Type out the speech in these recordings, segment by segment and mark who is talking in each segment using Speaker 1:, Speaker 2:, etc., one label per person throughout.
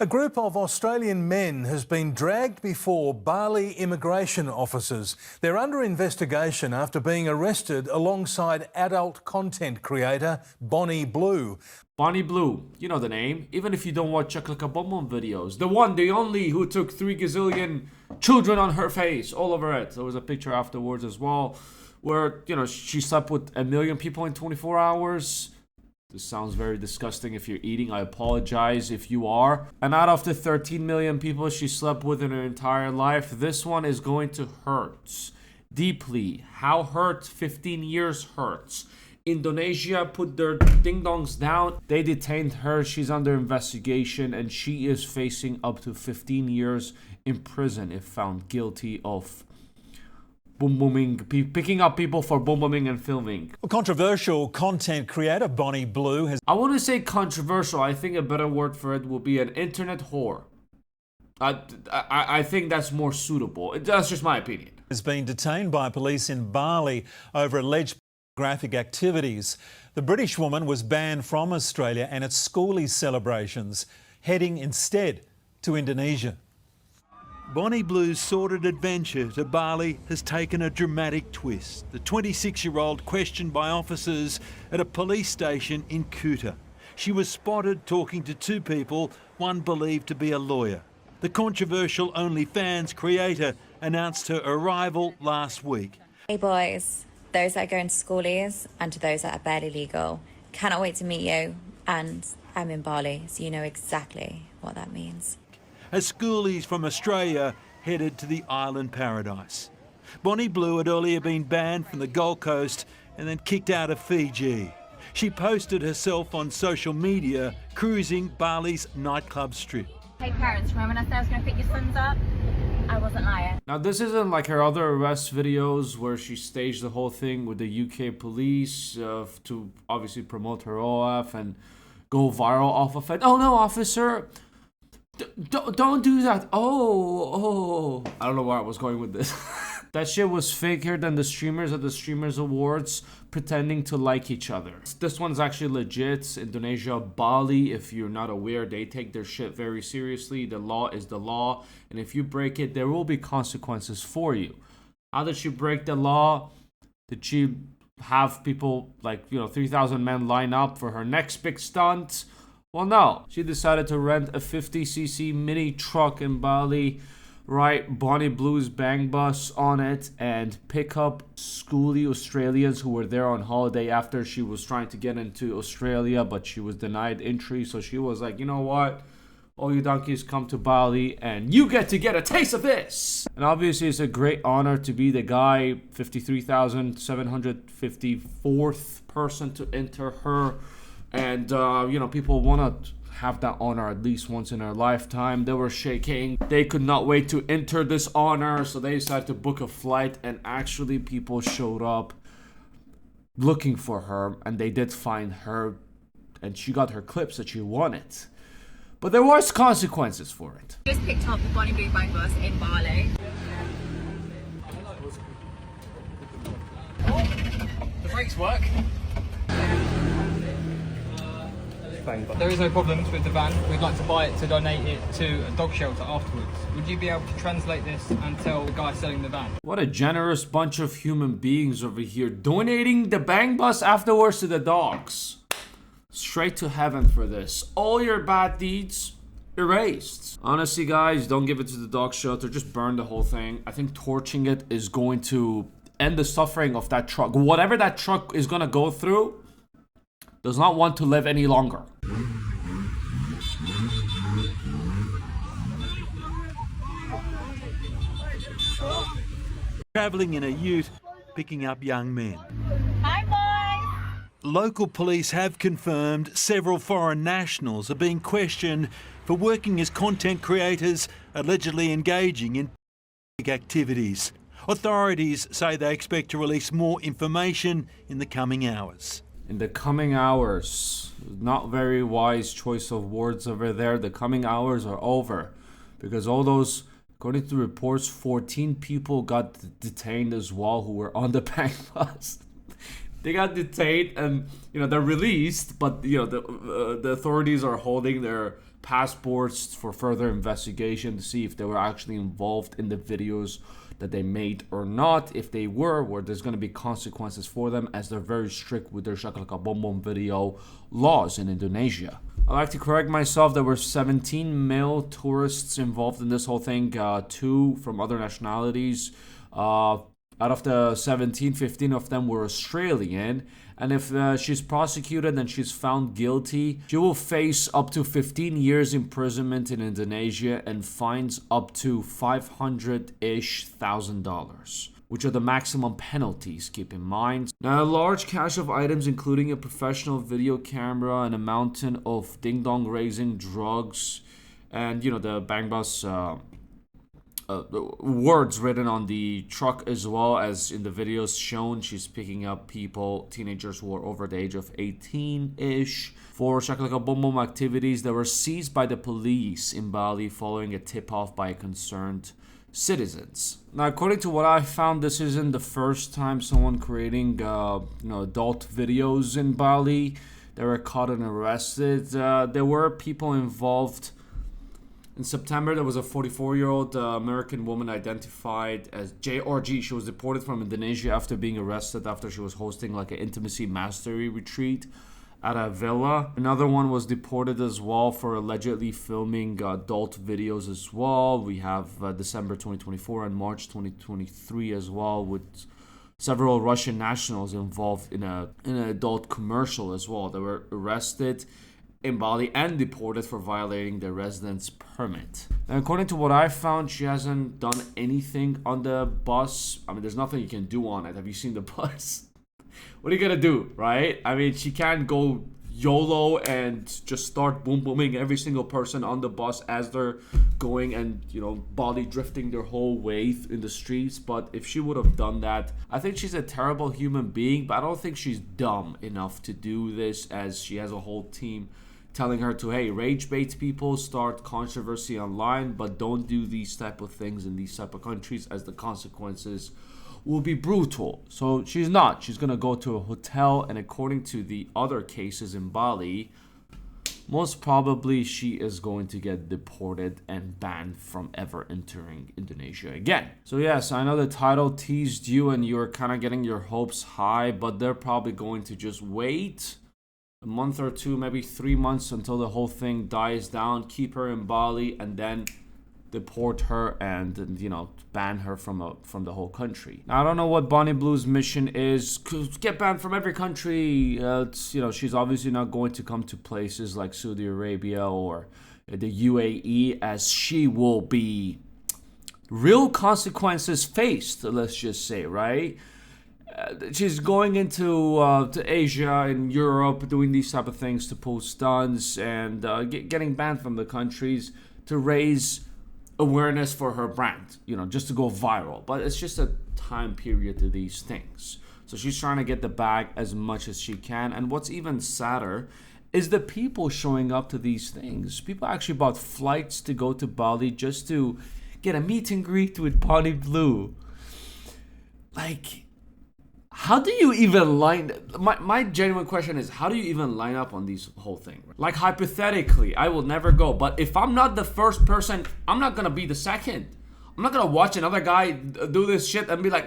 Speaker 1: A group of Australian men has been dragged before Bali immigration officers. They're under investigation after being arrested alongside adult content creator Bonnie Blue.
Speaker 2: Bonnie Blue, you know the name, even if you don't watch Chaklaka Bum Bum videos. The one, the only, who took 3 gazillion children on her face, all over it. There was a picture afterwards as well, where, you know, she slept with 1 million people in 24 hours. This sounds very disgusting if you're eating. I apologize if you are. And out of the 13 million people she slept with in her entire life, this one is going to hurt deeply. How hurt? 15 years hurts. Indonesia put their ding-dongs down. They detained her. She's under investigation and she is facing up to 15 years in prison if found guilty of boom-booming, picking up people for boom-booming and filming.
Speaker 3: Well, controversial content creator Bonnie Blue has...
Speaker 2: I want to say controversial. I think a better word for it will be an internet whore. I think that's more suitable. That's just my opinion.
Speaker 3: ...has been detained by police in Bali over alleged graphic activities. The British woman was banned from Australia and its schoolies celebrations, heading instead to Indonesia.
Speaker 4: Bonnie Blue's sordid adventure to Bali has taken a dramatic twist. The 26-year-old questioned by officers at a police station in Kuta. She was spotted talking to 2 people, one believed to be a lawyer. The controversial OnlyFans creator announced her arrival last week.
Speaker 5: Hey boys, those that are going to schoolies and to those that are barely legal, cannot wait to meet you, and I'm in Bali, so you know exactly what that means.
Speaker 4: As schoolies from Australia headed to the island paradise. Bonnie Blue had earlier been banned from the Gold Coast and then kicked out of Fiji. She posted herself on social media cruising Bali's nightclub strip.
Speaker 6: Hey parents, remember when I said I was going to pick your sons up? I wasn't lying.
Speaker 2: Now this isn't like her other arrest videos where she staged the whole thing with the UK police to obviously promote her OF and go viral off of it. Oh no, officer! Don't do that. Oh. I don't know where I was going with this. That shit was faker than the streamers at the Streamers Awards pretending to like each other. This one's actually legit. Indonesia, Bali, if you're not aware, they take their shit very seriously. The law is the law. And if you break it, there will be consequences for you. How did she break the law? Did she have people like, 3,000 men line up for her next big stunt? Well, no. She decided to rent a 50cc mini truck in Bali, write Bonnie Blue's Bang Bus on it, and pick up schoolie Australians who were there on holiday after she was trying to get into Australia, but she was denied entry. So she was like, you know what? All you donkeys come to Bali and you get to get a taste of this. And obviously it's a great honor to be the guy, 53,754th person to enter her. And, people want to have that honor at least once in their lifetime. They were shaking. They could not wait to enter this honor. So they decided to book a flight. And actually people showed up looking for her. And they did find her. And she got her clips that she wanted. But there was consequences for it.
Speaker 6: Just picked up the Bonnie Blue Bang Bus in Bali.
Speaker 7: The brakes work. There is no problems with the van. We'd like to buy it to donate it to a dog shelter afterwards. Would you be able to translate this and tell the guy selling the van?
Speaker 2: What a generous bunch of human beings over here, donating the Bang Bus afterwards to the dogs. Straight to heaven for this. All your bad deeds erased. Honestly, guys, don't give it to the dog shelter. Just burn the whole thing. I think torching it is going to end the suffering of that truck. Whatever that truck is going to go through does not want to live any longer.
Speaker 4: Travelling in a ute, picking up young men.
Speaker 6: Hi boys!
Speaker 4: Local police have confirmed several foreign nationals are being questioned for working as content creators, allegedly engaging in activities. Authorities say they expect to release more information in the coming hours.
Speaker 2: In the coming hours, not very wise choice of words over there. The coming hours are over because all those, according to reports, 14 people got detained as well who were on the Bang Bus. They got detained and they're released, but the authorities are holding their passports for further investigation to see if they were actually involved in the videos that they made or not. If they were, where there's going to be consequences for them, as they're very strict with their Shakalaka Bom Bom video laws in Indonesia. I'd like to correct myself. There were 17 male tourists involved in this whole thing, 2 from other nationalities. Out of the 17, 15 of them were Australian. And if she's prosecuted and she's found guilty, she will face up to 15 years imprisonment in Indonesia and fines up to $500,000, which are the maximum penalties, keep in mind. Now, a large cache of items, including a professional video camera and a mountain of ding-dong raising drugs, and, you know, the Bang Bus words written on the truck, as well as in the videos shown. She's picking up people, teenagers who are over the age of 18-ish, for Shakalaka Bom Bom activities that were seized by the police in Bali following a tip-off by concerned citizens. Now, according to what I found, this isn't the first time someone creating adult videos in Bali. They were caught and arrested. There were people involved. In September, there was a 44-year-old American woman identified as JRG. She was deported from Indonesia after being arrested after she was hosting like an intimacy mastery retreat at a villa. Another one was deported as well for allegedly filming adult videos as well. We have December 2024 and March 2023 as well, with several Russian nationals involved in an adult commercial as well. They were arrested in Bali and deported for violating their residence permit. And according to what I found, she hasn't done anything on the bus. I mean, there's nothing you can do on it. Have you seen the bus? What are you gonna do, right? I mean, she can't go YOLO and just start boom booming every single person on the bus as they're going and, you know, Bali drifting their whole way in the streets. But if she would have done that, I think she's a terrible human being, but I don't think she's dumb enough to do this, as she has a whole team telling her to, hey, rage bait people, start controversy online, but don't do these type of things in these type of countries, as the consequences will be brutal. So she's not. She's gonna go to a hotel, and according to the other cases in Bali, most probably she is going to get deported and banned from ever entering Indonesia again. So yes, I know the title teased you and you're kind of getting your hopes high, but they're probably going to just wait a month or two, maybe 3 months, until the whole thing dies down, keep her in Bali, and then deport her and, you know, ban her from the whole country. Now, I don't know what Bonnie Blue's mission is. Get banned from every country. It's, you know, she's obviously not going to come to places like Saudi Arabia or the UAE, as she will be real consequences faced, let's just say, right? She's going into to Asia and Europe, doing these type of things to pull stunts and getting banned from the countries to raise awareness for her brand, you know, just to go viral. But it's just a time period to these things. So she's trying to get the bag as much as she can. And what's even sadder is the people showing up to these things. People actually bought flights to go to Bali just to get a meet and greet with Bonnie Blue. Like, how do you even my genuine question is, how do you even line up on these whole thing? Like, hypothetically, I will never go, but if I'm not the first person, I'm not gonna be the second. I'm not gonna watch another guy do this shit and be like,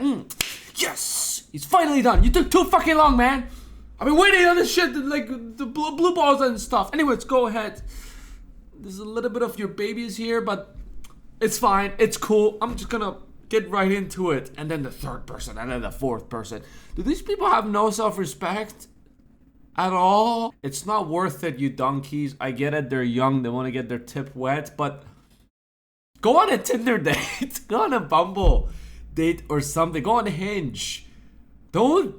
Speaker 2: yes, he's finally done. You took too fucking long, man. I've been waiting on this shit, like the blue balls and stuff. Anyways, go ahead. There's a little bit of your babies here, but it's fine. It's cool. I'm just gonna get right into it. And then the third person, and then the fourth person. Do these people have no self-respect at all? It's not worth it, you donkeys. I get it, they're young, they want to get their tip wet, but go on a Tinder date. Go on a Bumble date or something. Go on Hinge. Don't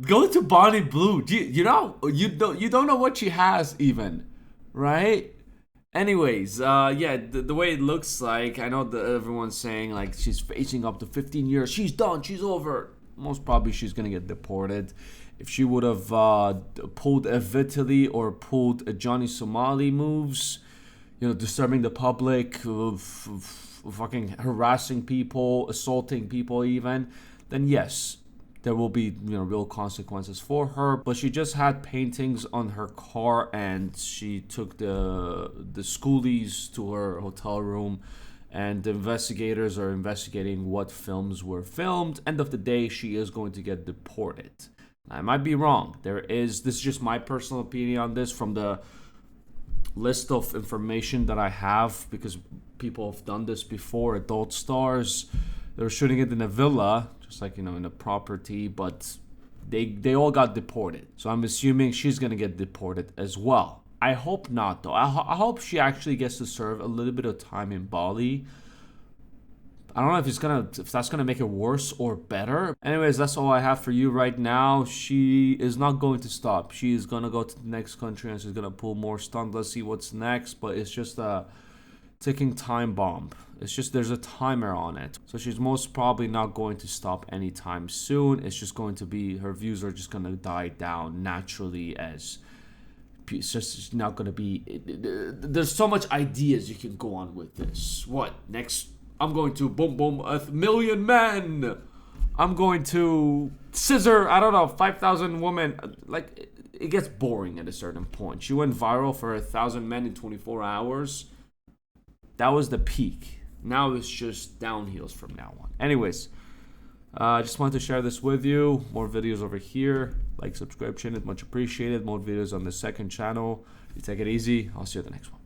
Speaker 2: go to Bonnie Blue. You don't know what she has even, right? Anyways, yeah, the way it looks like, I know that everyone's saying like she's facing up to 15 years. She's done. She's over. Most probably she's gonna get deported. If she would have pulled a Vitaly or pulled a Johnny Somali moves, you know, disturbing the public, fucking harassing people, assaulting people even, then yes, there will be, you know, real consequences for her. But she just had paintings on her car, and she took the schoolies to her hotel room, and the investigators are investigating what films were filmed. End of the day, she is going to get deported. I might be wrong. This is just my personal opinion on this from the list of information that I have, because people have done this before. Adult stars, they were shooting it in a villa, just like, you know, in a property, but they all got deported. So I'm assuming she's gonna get deported as well. I hope not, though. I hope she actually gets to serve a little bit of time in Bali. I don't know if that's gonna make it worse or better. Anyways, that's all I have for you right now. She is not going to stop. She is gonna go to the next country and she's gonna pull more stunts. Let's see what's next. But it's just a ticking time bomb. It's just there's a timer on it. So she's most probably not going to stop anytime soon. It's just going to be, her views are just gonna die down naturally, as it's just not gonna be. There's so much ideas you can go on with this. What next? I'm going to boom boom 1,000,000 men. I'm going to scissor, I don't know, 5,000 women. Like, it gets boring at a certain point. She went viral for 1,000 men in 24 hours. That was the peak. Now it's just downhills from now on. Anyways, I just wanted to share this with you. More videos over here. Like, subscription is much appreciated. More videos on the second channel. You take it easy. I'll see you at the next one.